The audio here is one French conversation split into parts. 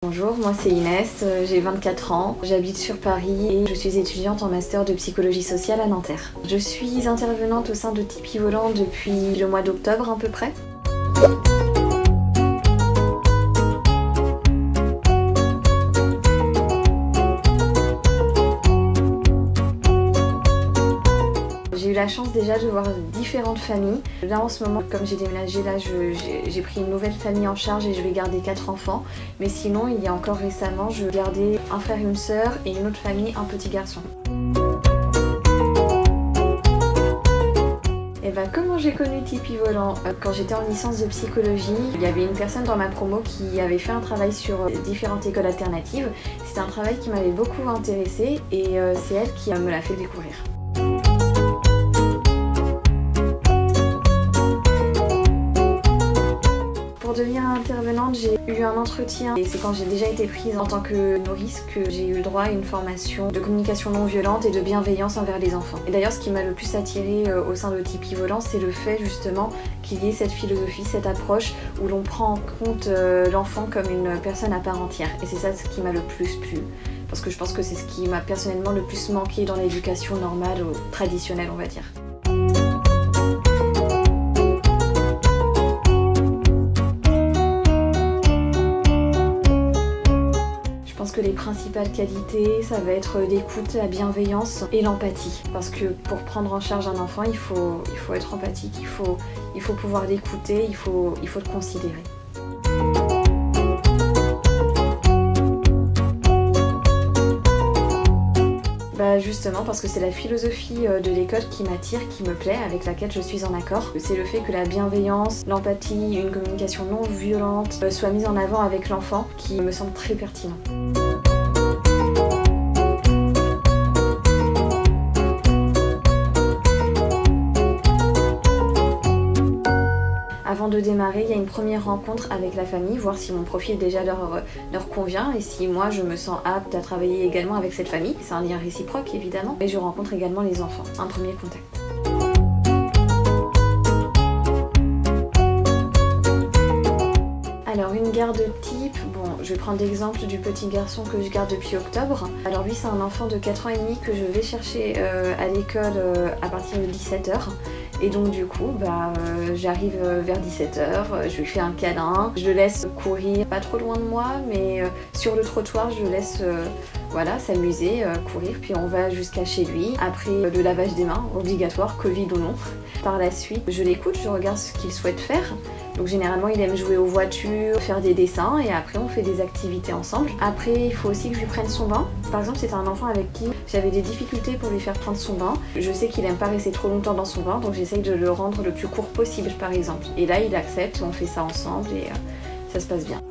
Bonjour, moi c'est Inès, j'ai 24 ans, j'habite sur Paris et je suis étudiante en master de psychologie sociale à Nanterre. Je suis intervenante au sein de Tipeee Volant depuis le mois d'octobre à peu près. J'ai eu la chance déjà de voir différentes familles. Là en ce moment, comme j'ai déménagé, là j'ai pris une nouvelle famille en charge et je vais garder 4 enfants. Mais sinon, il y a encore récemment, je gardais un frère et une sœur et une autre famille, un petit garçon. Et bah, comment j'ai connu Tipeee Volant? Quand j'étais en licence de psychologie, il y avait une personne dans ma promo qui avait fait un travail sur différentes écoles alternatives. C'était un travail qui m'avait beaucoup intéressée et c'est elle qui me l'a fait découvrir. Pour devenir intervenante, j'ai eu un entretien et c'est quand j'ai déjà été prise en tant que nourrice que j'ai eu le droit à une formation de communication non violente et de bienveillance envers les enfants. Et d'ailleurs, ce qui m'a le plus attirée au sein de Tipeee Volant, c'est le fait justement qu'il y ait cette philosophie, cette approche où l'on prend en compte l'enfant comme une personne à part entière. Et c'est ça ce qui m'a le plus plu. Parce que je pense que c'est ce qui m'a personnellement le plus manqué dans l'éducation normale ou traditionnelle, on va dire. Je pense que les principales qualités, ça va être l'écoute, la bienveillance et l'empathie. Parce que pour prendre en charge un enfant, il faut être empathique, il faut pouvoir l'écouter, il faut le considérer. Justement parce que c'est la philosophie de l'école qui m'attire, qui me plaît, avec laquelle je suis en accord. C'est le fait que la bienveillance, l'empathie, une communication non violente soient mises en avant avec l'enfant qui me semble très pertinent. Avant de démarrer, il y a une première rencontre avec la famille, voir si mon profil déjà leur convient et si moi je me sens apte à travailler également avec cette famille. C'est un lien réciproque évidemment, et je rencontre également les enfants. Un premier contact. Alors une garde type, bon, je vais prendre l'exemple du petit garçon que je garde depuis octobre. Alors lui c'est un enfant de 4 ans et demi que je vais chercher à l'école à partir de 17 h. Et donc du coup, j'arrive vers 17 h, je lui fais un câlin, je le laisse courir pas trop loin de moi, mais sur le trottoir je le laisse s'amuser, courir, puis on va jusqu'à chez lui. Après le lavage des mains, obligatoire, Covid ou non. Par la suite, je l'écoute, je regarde ce qu'il souhaite faire. Donc généralement il aime jouer aux voitures, faire des dessins et après on fait des activités ensemble. Après il faut aussi que je lui prenne son bain. Par exemple c'était un enfant avec qui j'avais des difficultés pour lui faire prendre son bain. Je sais qu'il aime pas rester trop longtemps dans son bain, donc j'essaye de le rendre le plus court possible par exemple. Et là il accepte, on fait ça ensemble et ça se passe bien.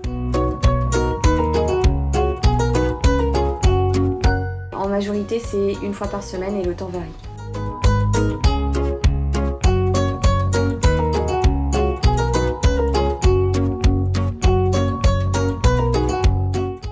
En majorité c'est une fois par semaine et le temps varie.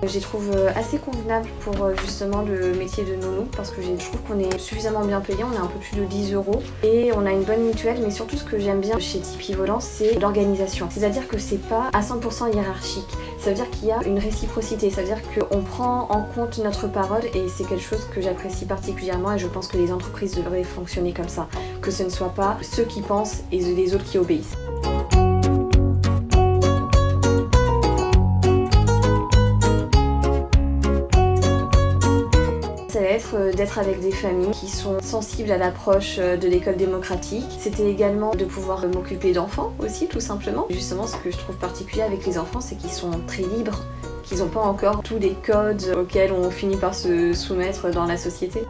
Je les trouve assez convenables pour justement le métier de nounou parce que je trouve qu'on est suffisamment bien payé, on est un peu plus de 10 € et on a une bonne mutuelle, mais surtout ce que j'aime bien chez Tipeee Volant c'est l'organisation. C'est-à-dire que c'est pas à 100% hiérarchique, ça veut dire qu'il y a une réciprocité, ça veut dire qu'on prend en compte notre parole et c'est quelque chose que j'apprécie particulièrement et je pense que les entreprises devraient fonctionner comme ça, que ce ne soit pas ceux qui pensent et les autres qui obéissent. D'être avec des familles qui sont sensibles à l'approche de l'école démocratique. C'était également de pouvoir m'occuper d'enfants aussi, tout simplement. Justement, ce que je trouve particulier avec les enfants, c'est qu'ils sont très libres, qu'ils n'ont pas encore tous les codes auxquels on finit par se soumettre dans la société.